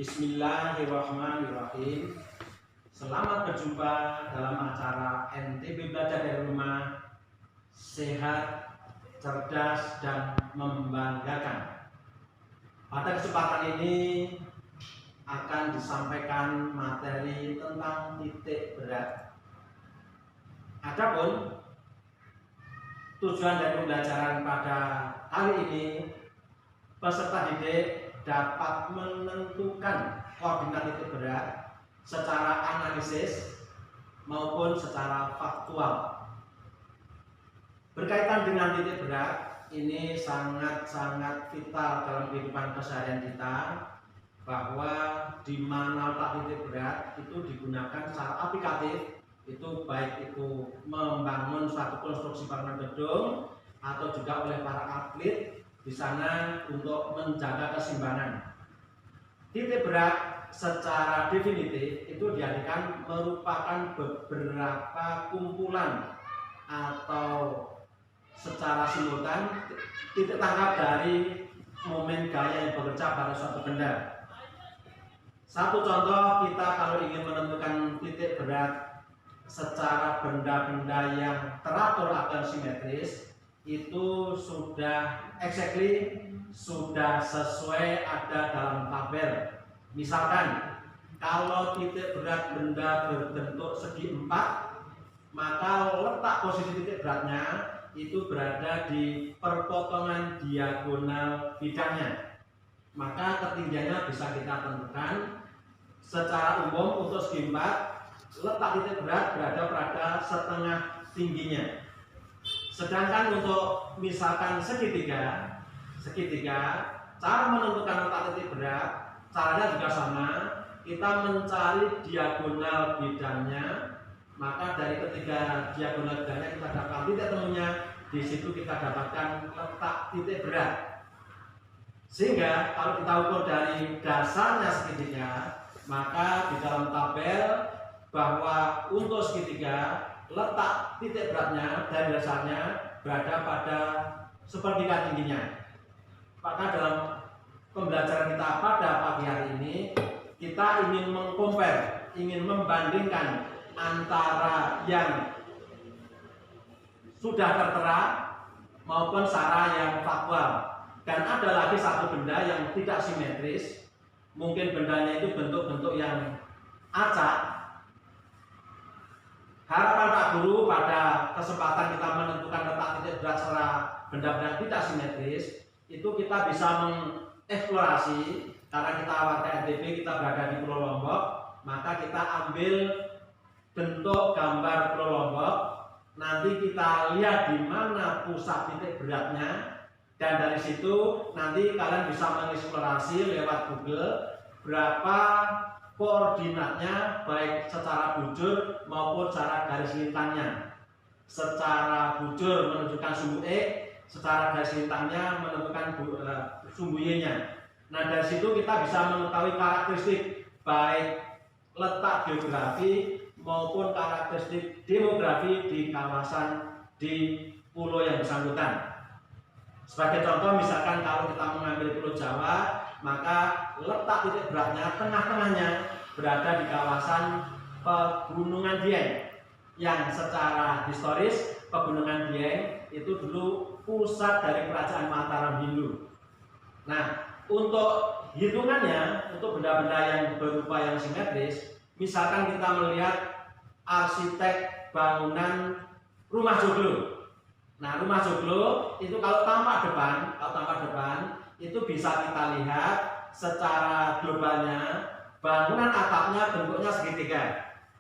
Bismillahirrahmanirrahim. Selamat berjumpa dalam acara NTB Belajar dari Rumah, Sehat, Cerdas, dan Membanggakan. Pada kesempatan ini akan disampaikan materi tentang titik berat. Adapun tujuan dari pembelajaran pada kali ini, peserta didik dapat menentukan koordinat titik berat secara analisis maupun secara faktual. Berkaitan dengan titik berat, ini sangat-sangat vital dalam kehidupan keseharian kita, bahwa di mana letak titik berat itu digunakan secara aplikatif, itu baik itu membangun suatu konstruksi bangunan gedung atau juga oleh para atlet di sana untuk menjaga keseimbangan. Titik berat secara definitif itu diartikan merupakan beberapa kumpulan atau secara simultan titik tangkap dari momen gaya yang bekerja pada suatu benda. Satu contoh, kita kalau ingin menentukan titik berat secara benda-benda yang teratur atau simetris, itu sudah sudah sesuai ada dalam tabel. Misalkan kalau titik berat benda berbentuk segi 4, maka letak posisi titik beratnya itu berada di perpotongan diagonal bidangnya. Maka ketinggiannya bisa kita tentukan. Secara umum untuk segi 4, letak titik berat berada pada setengah tingginya. Sedangkan untuk misalkan segitiga, cara menentukan letak titik berat, caranya juga sama. Kita mencari diagonal bidangnya, maka dari ketiga diagonal bidangnya kita dapat titik temunya. Di situ kita dapatkan letak titik berat. Sehingga kalau kita ukur dari dasarnya segitiga, maka di dalam tabel bahwa untuk segitiga letak titik beratnya dari dasarnya berada pada sepertiga tingginya. Maka dalam pembelajaran kita pada pagi hari ini, kita ingin mengcompare, ingin membandingkan antara yang sudah tertera maupun secara yang faktual. Dan ada lagi satu benda yang tidak simetris, mungkin bendanya itu bentuk-bentuk yang acak. Harapan Pak Guru pada kesempatan kita menentukan letak titik berat secara benda-benda tidak simetris, itu kita bisa mengeksplorasi. Karena kita warga NTB, kita berada di Pulau Lombok, maka kita ambil bentuk gambar Pulau Lombok. Nanti kita lihat di mana pusat titik beratnya, dan dari situ nanti kalian bisa mengeksplorasi lewat Google berapa koordinatnya, baik secara bujur maupun secara garis lintangnya. Secara bujur menunjukkan sumbu X, secara garis lintangnya menentukan sumbu Y-nya. Nah, dari situ kita bisa mengetahui karakteristik baik letak geografi maupun karakteristik demografi di kawasan di pulau yang bersangkutan. Sebagai contoh, misalkan kalau kita mengambil Pulau Jawa, maka letak titik beratnya tengah-tengahnya berada di kawasan Pegunungan Dieng, yang secara historis Pegunungan Dieng itu dulu pusat dari kerajaan Mataram Hindu. Nah, untuk hitungannya, untuk benda-benda yang berupa yang simetris, misalkan kita melihat arsitek bangunan rumah joglo. Nah, rumah joglo itu kalau tampak depan itu bisa kita lihat secara globalnya bangunan atapnya bentuknya segitiga,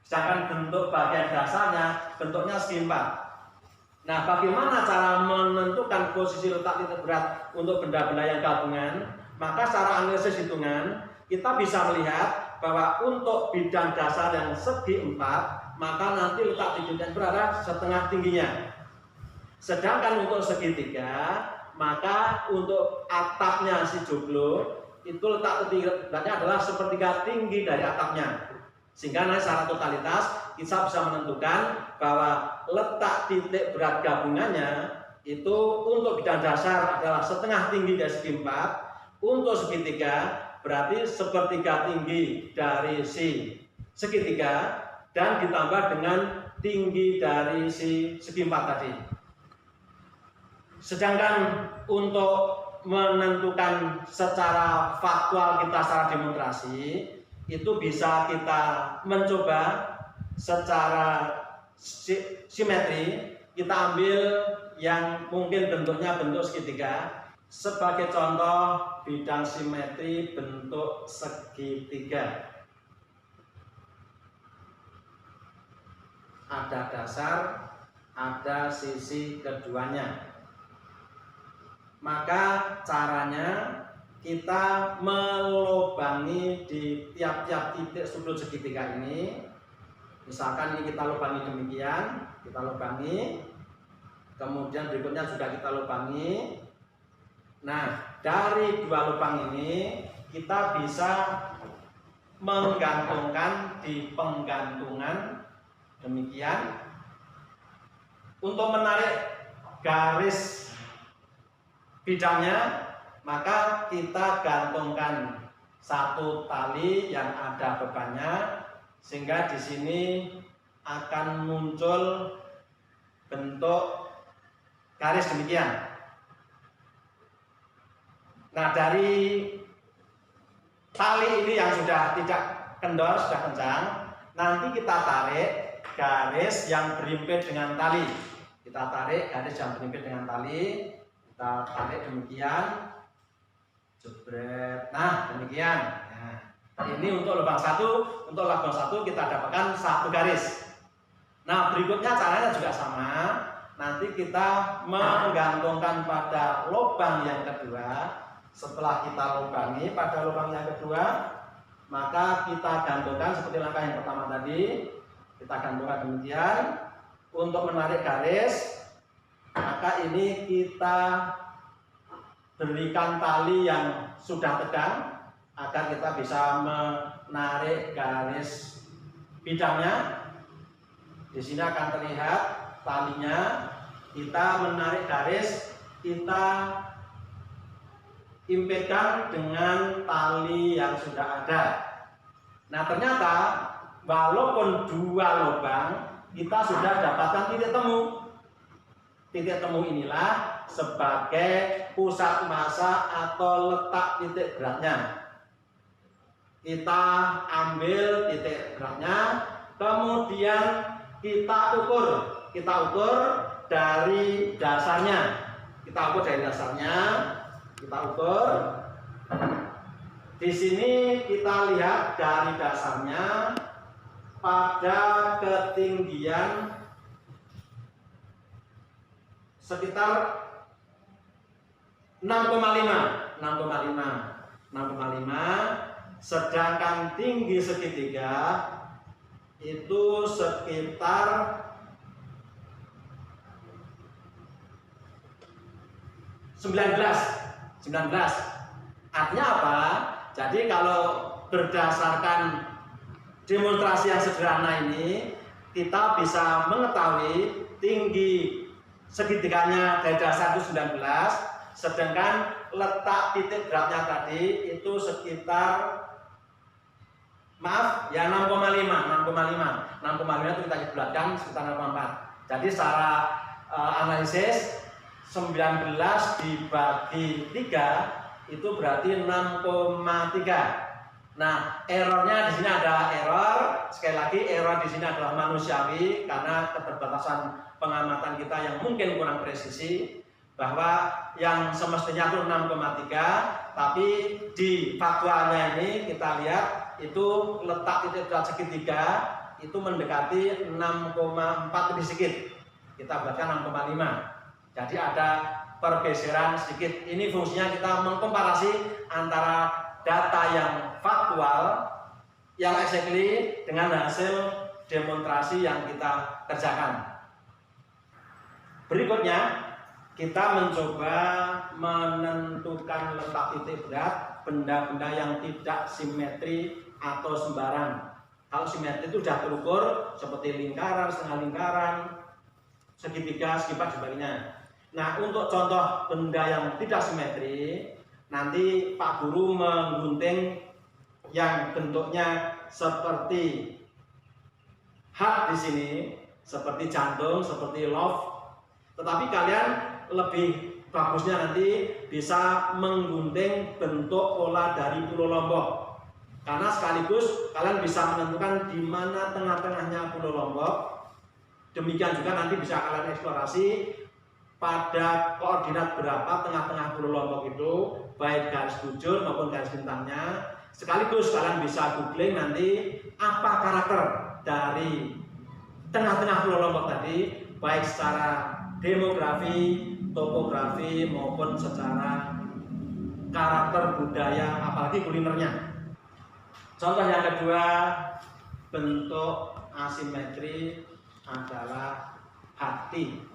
sedangkan bentuk bagian dasarnya bentuknya segi 4. Nah, bagaimana cara menentukan posisi letak titik berat untuk benda-benda yang gabungan? Maka secara analisis hitungan kita bisa melihat bahwa untuk bidang dasar yang segi 4, maka nanti letak titik berada setengah tingginya. Sedangkan untuk segitiga, maka untuk atapnya si joglo itu letak titik beratnya adalah sepertiga tinggi dari atapnya. Sehingga nanti secara totalitas kita bisa menentukan bahwa letak titik berat gabungannya itu untuk bidang dasar adalah setengah tinggi dari segi 4, untuk segitiga berarti sepertiga tinggi dari si segitiga dan ditambah dengan tinggi dari si segi empat tadi. Sedangkan untuk menentukan secara faktual kita secara demonstrasi itu bisa kita mencoba secara simetri. Kita ambil yang mungkin bentuknya bentuk segitiga. Sebagai contoh bidang simetri bentuk segitiga. Ada dasar, ada sisi keduanya. Maka caranya kita melubangi di tiap-tiap titik sudut segitiga ini. Misalkan ini kita lubangi demikian, kita lubangi. Kemudian berikutnya juga kita lubangi. Nah, dari dua lubang ini kita bisa menggantungkan di penggantungan demikian. Untuk menarik garis bidangnya, maka kita gantungkan satu tali yang ada bebannya, sehingga di sini akan muncul bentuk garis demikian. Nah, dari tali ini yang sudah tidak kendor, sudah kencang, nanti kita tarik garis yang berimpit dengan tali. Kita tarik garis yang berimpit dengan tali, kita tarik demikian, jebret. Nah, demikian. Nah, ini untuk lubang satu, untuk lubang satu kita dapatkan satu garis. Nah, berikutnya caranya juga sama. Nanti kita menggantungkan pada lubang yang kedua. Setelah kita lubangi pada lubang yang kedua, maka kita gantungkan seperti langkah yang pertama tadi. Kita gantungkan demikian. Untuk menarik garis, maka ini kita berikan tali yang sudah tegang agar kita bisa menarik garis bidangnya. Di sini akan terlihat talinya. Kita menarik garis, kita impitkan dengan tali yang sudah ada. Nah, ternyata walaupun dua lubang, kita sudah dapatkan titik temu. Titik temu inilah sebagai pusat massa atau letak titik beratnya. Kita ambil titik beratnya, kemudian kita ukur. Kita ukur dari dasarnya. Kita ukur dari dasarnya. Kita ukur. Di sini kita lihat dari dasarnya pada ketinggian sekitar 6,5, sedangkan tinggi segitiga itu sekitar 19. Artinya apa? Jadi kalau berdasarkan demonstrasi yang sederhana ini, kita bisa mengetahui tinggi segitiganya dari dasar itu 19, sedangkan letak titik beratnya tadi itu sekitar 6,5 itu kita bulatkan sekitar 0,4. Jadi secara analisis 19 dibagi 3 itu berarti 6,3. Nah, errornya di sini ada error. Sekali lagi, error di sini adalah manusiawi karena keterbatasan pengamatan kita yang mungkin kurang presisi. Bahwa yang semestinya itu 6,3, tapi di faktualnya ini kita lihat itu letak titik berat segitiga itu mendekati 6,4 lebih sedikit. Kita buatkan 6,5. Jadi ada pergeseran sedikit. Ini fungsinya kita mengkomparasi antara data yang faktual, yang exactly dengan hasil demonstrasi yang kita kerjakan. Berikutnya, kita mencoba menentukan letak titik berat benda-benda yang tidak simetri atau sembarang. Kalau simetri itu sudah terukur seperti lingkaran, setengah lingkaran, segitiga, segi empat, sebagainya. Nah, untuk contoh benda yang tidak simetri, nanti Pak Guru menggunting yang bentuknya seperti heart di sini, seperti jantung, seperti love. Tetapi kalian lebih bagusnya nanti bisa menggunting bentuk pola dari Pulau Lombok. Karena sekaligus kalian bisa menentukan di mana tengah-tengahnya Pulau Lombok. Demikian juga nanti bisa kalian eksplorasi pada koordinat berapa tengah-tengah Pulau Lombok itu, baik garis bujur maupun garis bintangnya. Sekaligus kalian bisa googling nanti apa karakter dari tengah-tengah Pulau Lombok tadi, baik secara demografi, topografi maupun secara karakter budaya, apalagi kulinernya. Contoh yang kedua, bentuk asimetri adalah hati.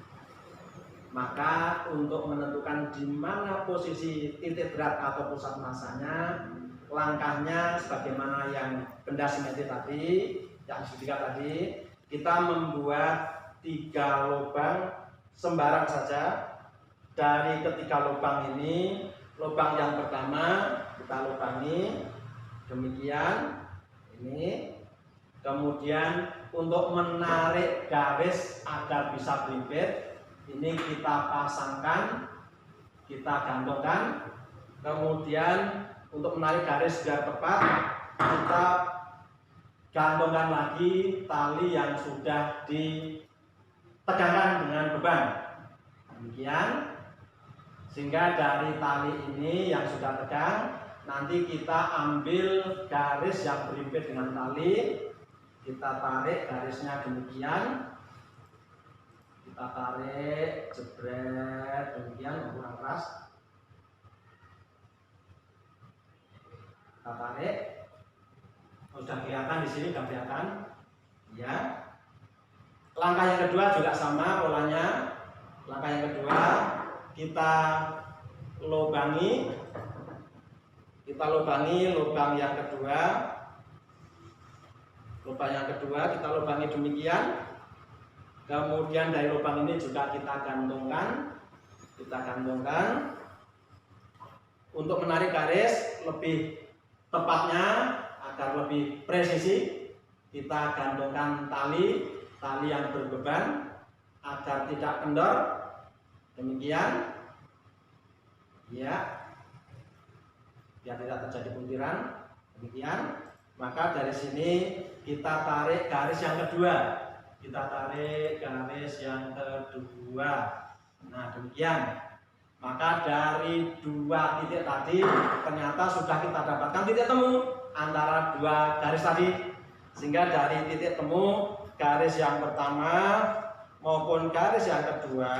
Maka untuk menentukan di mana posisi titik berat atau pusat masanya, langkahnya sebagaimana yang benda simetri tadi, yang segitiga tadi, kita membuat 3 lubang sembarang saja. Dari ketiga lubang ini, lubang yang pertama kita lubangi demikian ini. Kemudian untuk menarik garis agar bisa berimpit, ini kita pasangkan, kita gantungkan. Kemudian untuk menarik garis biar tepat, kita gantungkan lagi tali yang sudah ditegangkan dengan beban. Demikian, sehingga dari tali ini yang sudah tegang, nanti kita ambil garis yang berimpit dengan tali, kita tarik garisnya demikian, kita tarik, jebret, demikian, kurang keras. Kita tarik, sudah kelihatan di sini, sudah kelihatan, ya. Langkah yang kedua juga sama polanya. Langkah yang kedua kita lubangi, lubang yang kedua. Lubang yang kedua kita lubangi demikian. Kemudian dari lubang ini juga kita gantungkan. Untuk menarik garis lebih tepatnya agar lebih presisi, kita gantungkan tali yang berbeban agar tidak kendor. Demikian, ya, biar tidak terjadi butiran. Demikian. Maka dari sini kita tarik garis yang kedua. Nah, demikian. Maka dari 2 titik tadi ternyata sudah kita dapatkan titik temu antara 2 garis tadi. Sehingga dari titik temu garis yang pertama maupun garis yang kedua,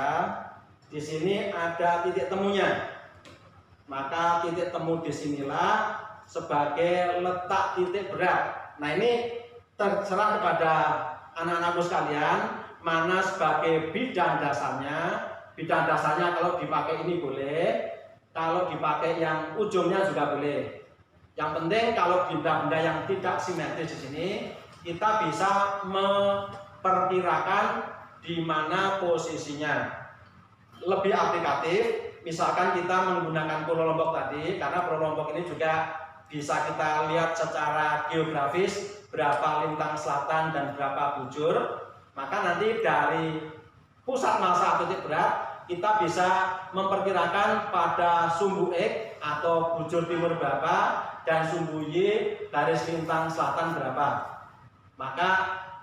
di sini ada titik temunya. Maka titik temu disinilah sebagai letak titik berat. Nah, ini terserah kepada anak-anakku sekalian mana sebagai bidang dasarnya. Bidang dasarnya kalau dipakai ini boleh, kalau dipakai yang ujungnya juga boleh. Yang penting kalau benda-benda yang tidak simetris di sini, kita bisa memperkirakan di mana posisinya. Lebih aplikatif, misalkan kita menggunakan Pulau Lombok tadi, karena Pulau Lombok ini juga bisa kita lihat secara geografis berapa lintang selatan dan berapa bujur. Maka nanti dari pusat massa atau titik berat kita bisa memperkirakan pada sumbu X atau bujur timur berapa dan sumbu Y garis lintang selatan berapa. Maka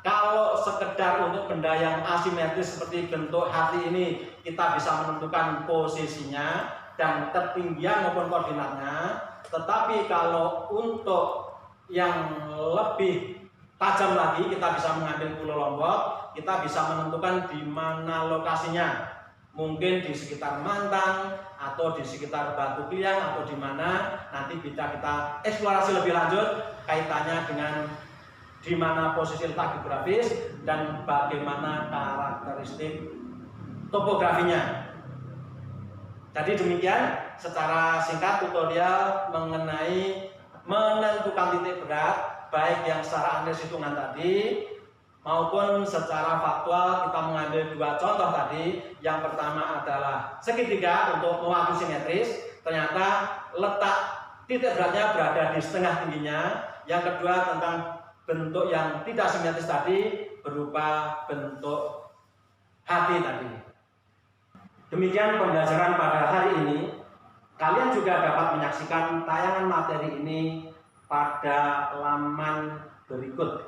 kalau sekedar untuk benda yang asimetris seperti bentuk hati ini kita bisa menentukan posisinya dan ketinggian maupun koordinatnya. Tetapi kalau untuk yang lebih tajam lagi, kita bisa mengambil Pulau Lombok, kita bisa menentukan di mana lokasinya. Mungkin di sekitar Mantang atau di sekitar Batu Kliang atau di mana, nanti bisa kita eksplorasi lebih lanjut kaitannya dengan di mana posisi letak geografis dan bagaimana karakteristik topografinya. Jadi demikian secara singkat tutorial mengenai menentukan titik berat, baik yang secara analisis hitungan tadi maupun secara faktual. Kita mengambil 2 contoh tadi. Yang pertama adalah segitiga untuk mewakili simetris, ternyata letak titik beratnya berada di setengah tingginya. Yang kedua tentang bentuk yang tidak simetris tadi berupa bentuk hati tadi. Demikian pembelajaran pada hari ini. Kalian juga dapat menyaksikan tayangan materi ini pada laman berikut.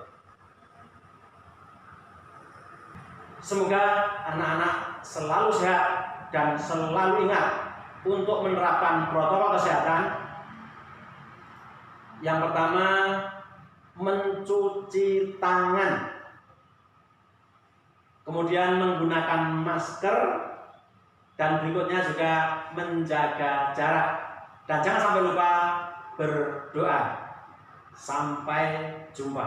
Semoga anak-anak selalu sehat dan selalu ingat untuk menerapkan protokol kesehatan. Yang pertama, mencuci tangan, kemudian menggunakan masker, dan berikutnya juga menjaga jarak. Dan jangan sampai lupa berdoa. Sampai jumpa.